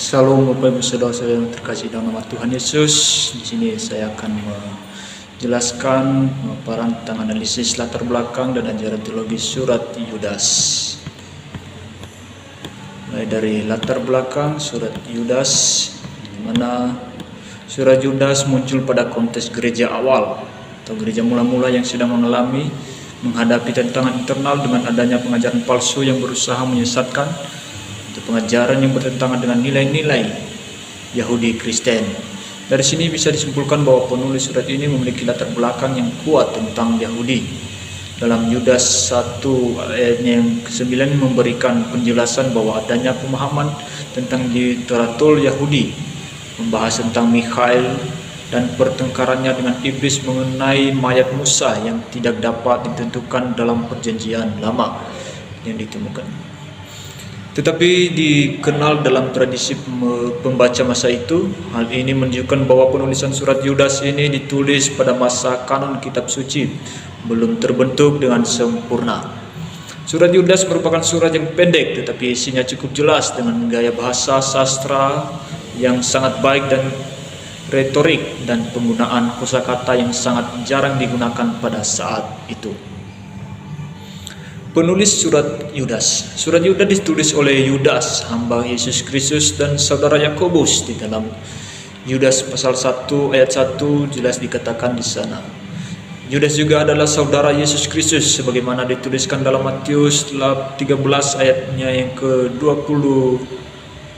Shalom Bapak Ibu Saudara yang terkasih dalam nama Tuhan Yesus. Di sini saya akan menjelaskan pemaparan tentang analisis latar belakang dan ajaran teologi surat Yudas. Mulai dari latar belakang surat Yudas, di mana surat Yudas muncul pada konteks gereja awal atau gereja mula-mula yang sedang menghadapi tantangan internal dengan adanya pengajaran palsu yang berusaha menyesatkan, pengajaran yang bertentangan dengan nilai-nilai Yahudi Kristen. Dari sini bisa disimpulkan bahwa penulis surat ini memiliki latar belakang yang kuat tentang Yahudi. Dalam Yudas 1 ayatnya yang ke-9 memberikan penjelasan bahwa adanya pemahaman tentang literatur Yahudi, membahas tentang Mikhail dan pertengkarannya dengan iblis mengenai mayat Musa yang tidak dapat ditentukan dalam perjanjian lama yang ditemukan. Tetapi dikenal dalam tradisi pembaca masa itu. Hal ini menunjukkan bahwa penulisan surat Yudas ini ditulis pada masa kanon kitab suci belum terbentuk dengan sempurna. Surat Yudas merupakan surat yang pendek tetapi isinya cukup jelas dengan gaya bahasa sastra yang sangat baik dan retorik dan penggunaan kosakata yang sangat jarang digunakan pada saat itu. Penulis surat Yudas. Surat Yudas ditulis oleh Yudas, hamba Yesus Kristus, dan saudara Yakobus. Di dalam Yudas pasal 1 ayat 1 jelas dikatakan di sana. Yudas juga adalah saudara Yesus Kristus sebagaimana dituliskan dalam Matius 13 ayatnya yang ke-20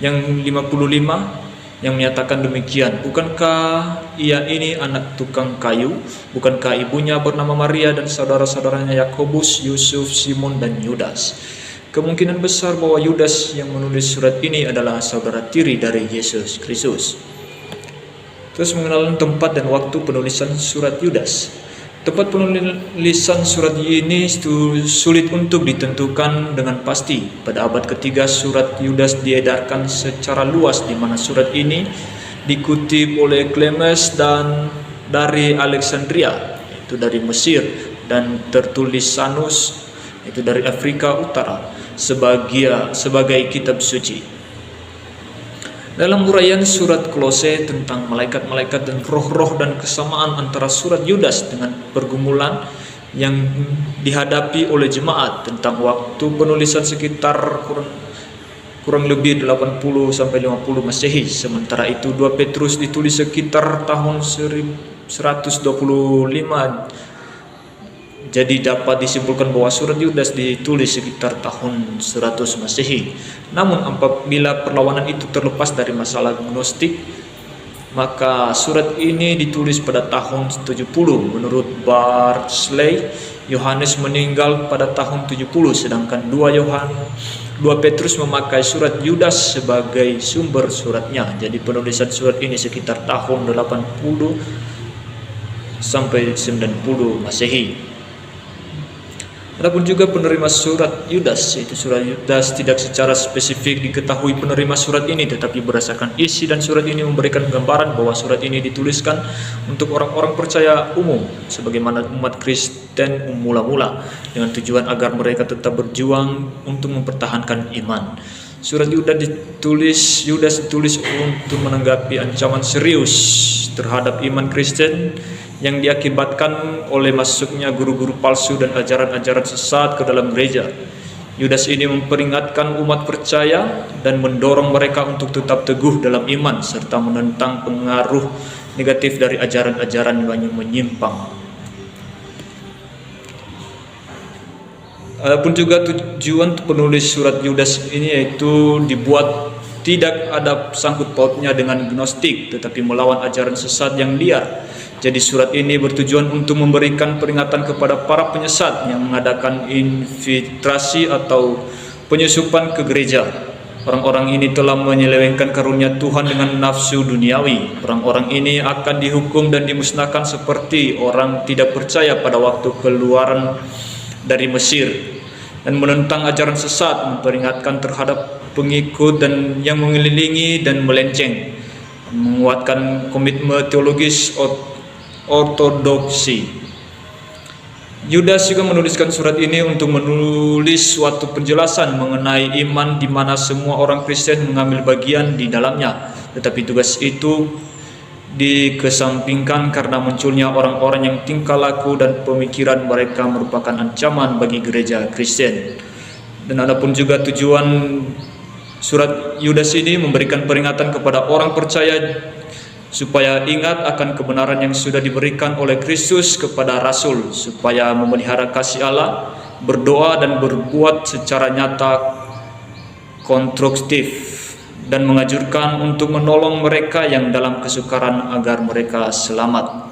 yang 55 yang menyatakan demikian. Bukankah ia ini anak tukang kayu? Bukankah ibunya bernama Maria dan saudara-saudaranya Yakobus, Yusuf, Simon, dan Yudas? Kemungkinan besar bahwa Yudas yang menulis surat ini adalah saudara tiri dari Yesus Kristus. Terus mengenal tempat dan waktu penulisan surat Yudas. Tempat penulisan surat ini sulit untuk ditentukan dengan pasti. Pada abad ketiga surat Yudas diedarkan secara luas, di mana surat ini dikutip oleh Clemens dan dari Alexandria, itu dari Mesir, dan Tertullianus, itu dari Afrika Utara, sebagai kitab suci. Dalam uraian surat Kolose tentang malaikat-malaikat dan roh-roh dan kesamaan antara surat Yudas dengan pergumulan yang dihadapi oleh jemaat tentang waktu penulisan sekitar kurang lebih 80 sampai 50 Masehi. Sementara itu 2 Petrus ditulis sekitar tahun 125. Jadi dapat disimpulkan bahwa surat Yudas ditulis sekitar tahun 100 Masehi. Namun apabila perlawanan itu terlepas dari masalah gnostik, maka surat ini ditulis pada tahun 70. Menurut Barclay, Yohanes meninggal pada tahun 70, sedangkan 2 Petrus memakai surat Yudas sebagai sumber suratnya. Jadi penulisan surat ini sekitar tahun 80 sampai 90 Masehi. Adapun juga penerima surat Yudas, yaitu surat Yudas tidak secara spesifik diketahui penerima surat ini, tetapi berdasarkan isi dan surat ini memberikan gambaran bahwa surat ini dituliskan untuk orang-orang percaya umum, sebagaimana umat Kristen mula-mula, dengan tujuan agar mereka tetap berjuang untuk mempertahankan iman. Surat Yudas ditulis untuk menanggapi ancaman serius terhadap iman Kristen yang diakibatkan oleh masuknya guru-guru palsu dan ajaran-ajaran sesat ke dalam gereja. Yudas ini memperingatkan umat percaya dan mendorong mereka untuk tetap teguh dalam iman serta menentang pengaruh negatif dari ajaran-ajaran yang menyimpang. Adapun juga tujuan penulis surat Yudas ini yaitu dibuat tidak ada sangkut pautnya dengan gnostik, tetapi melawan ajaran sesat yang liar. Jadi surat ini bertujuan untuk memberikan peringatan kepada para penyesat yang mengadakan infiltrasi atau penyusupan ke gereja. Orang-orang ini telah menyelewengkan karunia Tuhan dengan nafsu duniawi. Orang-orang ini akan dihukum dan dimusnahkan seperti orang tidak percaya pada waktu keluaran dari Mesir, dan menentang ajaran sesat, memperingatkan terhadap pengikut dan yang mengelilingi dan melenceng, menguatkan komitmen teologis ortodoksi. Yudas juga menuliskan surat ini untuk menulis suatu penjelasan mengenai iman di mana semua orang Kristen mengambil bagian di dalamnya. Tetapi tugas itu dikesampingkan karena munculnya orang-orang yang tingkah laku dan pemikiran mereka merupakan ancaman bagi gereja Kristen. Dan adapun juga tujuan surat Yudas ini memberikan peringatan kepada orang percaya supaya ingat akan kebenaran yang sudah diberikan oleh Kristus kepada Rasul, supaya memelihara kasih Allah, berdoa dan berbuat secara nyata konstruktif, dan mengajurkan untuk menolong mereka yang dalam kesukaran agar mereka selamat.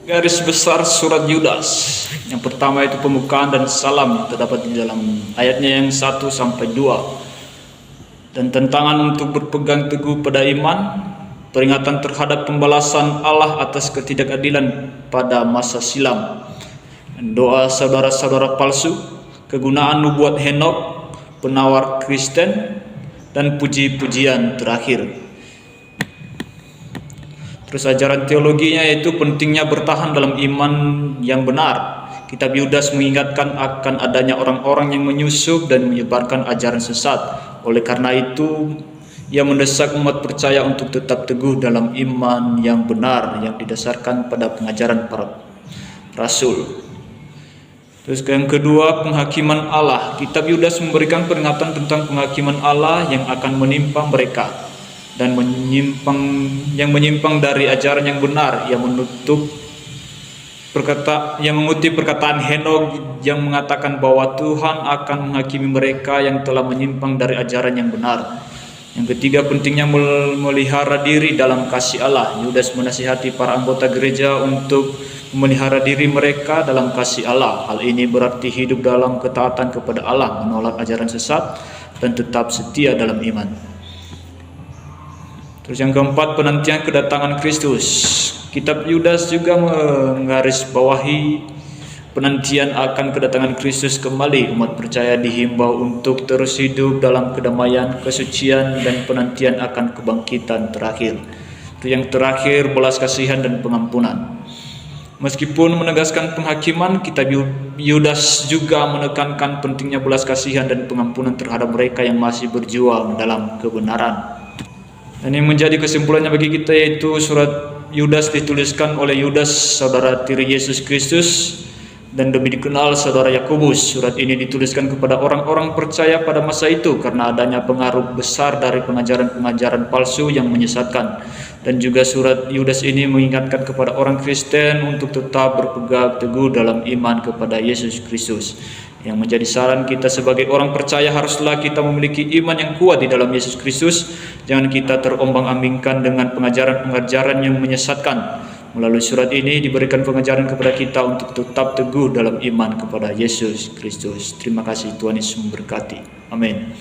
Garis besar surat Yudas. Yang pertama itu pembukaan dan salam yang terdapat di dalam ayatnya yang 1 sampai 2. Dan tentangan untuk berpegang teguh pada iman, peringatan terhadap pembalasan Allah atas ketidakadilan pada masa silam, doa saudara-saudara palsu, kegunaan nubuat Henok, penawar Kristen, dan puji-pujian terakhir. Terus ajaran teologinya yaitu pentingnya bertahan dalam iman yang benar. Kitab Yudas mengingatkan akan adanya orang-orang yang menyusup dan menyebarkan ajaran sesat. Oleh karena itu, ia mendesak umat percaya untuk tetap teguh dalam iman yang benar yang didasarkan pada pengajaran para rasul. Terus yang kedua, penghakiman Allah. Kitab Yudas memberikan peringatan tentang penghakiman Allah yang akan menimpa mereka dan menyimpang dari ajaran yang benar, yang mengutip perkataan Henok yang mengatakan bahwa Tuhan akan menghakimi mereka yang telah menyimpang dari ajaran yang benar. Yang ketiga, pentingnya memelihara diri dalam kasih Allah. Yudas menasihati para anggota gereja untuk memelihara diri mereka dalam kasih Allah. Hal ini berarti hidup dalam ketaatan kepada Allah, menolak ajaran sesat, dan tetap setia dalam iman. Terus yang keempat, penantian kedatangan Kristus. Kitab Yudas juga menggarisbawahi penantian akan kedatangan Kristus kembali. Umat percaya dihimbau untuk terus hidup dalam kedamaian, kesucian, dan penantian akan kebangkitan terakhir. Yang terakhir, belas kasihan dan pengampunan. Meskipun menegaskan penghakiman, kitab Yudas juga menekankan pentingnya belas kasihan dan pengampunan terhadap mereka yang masih berjuang dalam kebenaran. Dan yang menjadi kesimpulannya bagi kita yaitu surat Yudas dituliskan oleh Yudas, saudara tiri Yesus Kristus, dan lebih dikenal saudara Yakobus. Surat ini dituliskan kepada orang-orang percaya pada masa itu karena adanya pengaruh besar dari pengajaran-pengajaran palsu yang menyesatkan. Dan juga surat Yudas ini mengingatkan kepada orang Kristen untuk tetap berpegang teguh dalam iman kepada Yesus Kristus. Yang menjadi saran kita sebagai orang percaya, haruslah kita memiliki iman yang kuat di dalam Yesus Kristus. Jangan kita terombang-ambingkan dengan pengajaran-pengajaran yang menyesatkan. Melalui surat ini diberikan pengajaran kepada kita untuk tetap teguh dalam iman kepada Yesus Kristus. Terima kasih, Tuhan Yesus memberkati. Amin.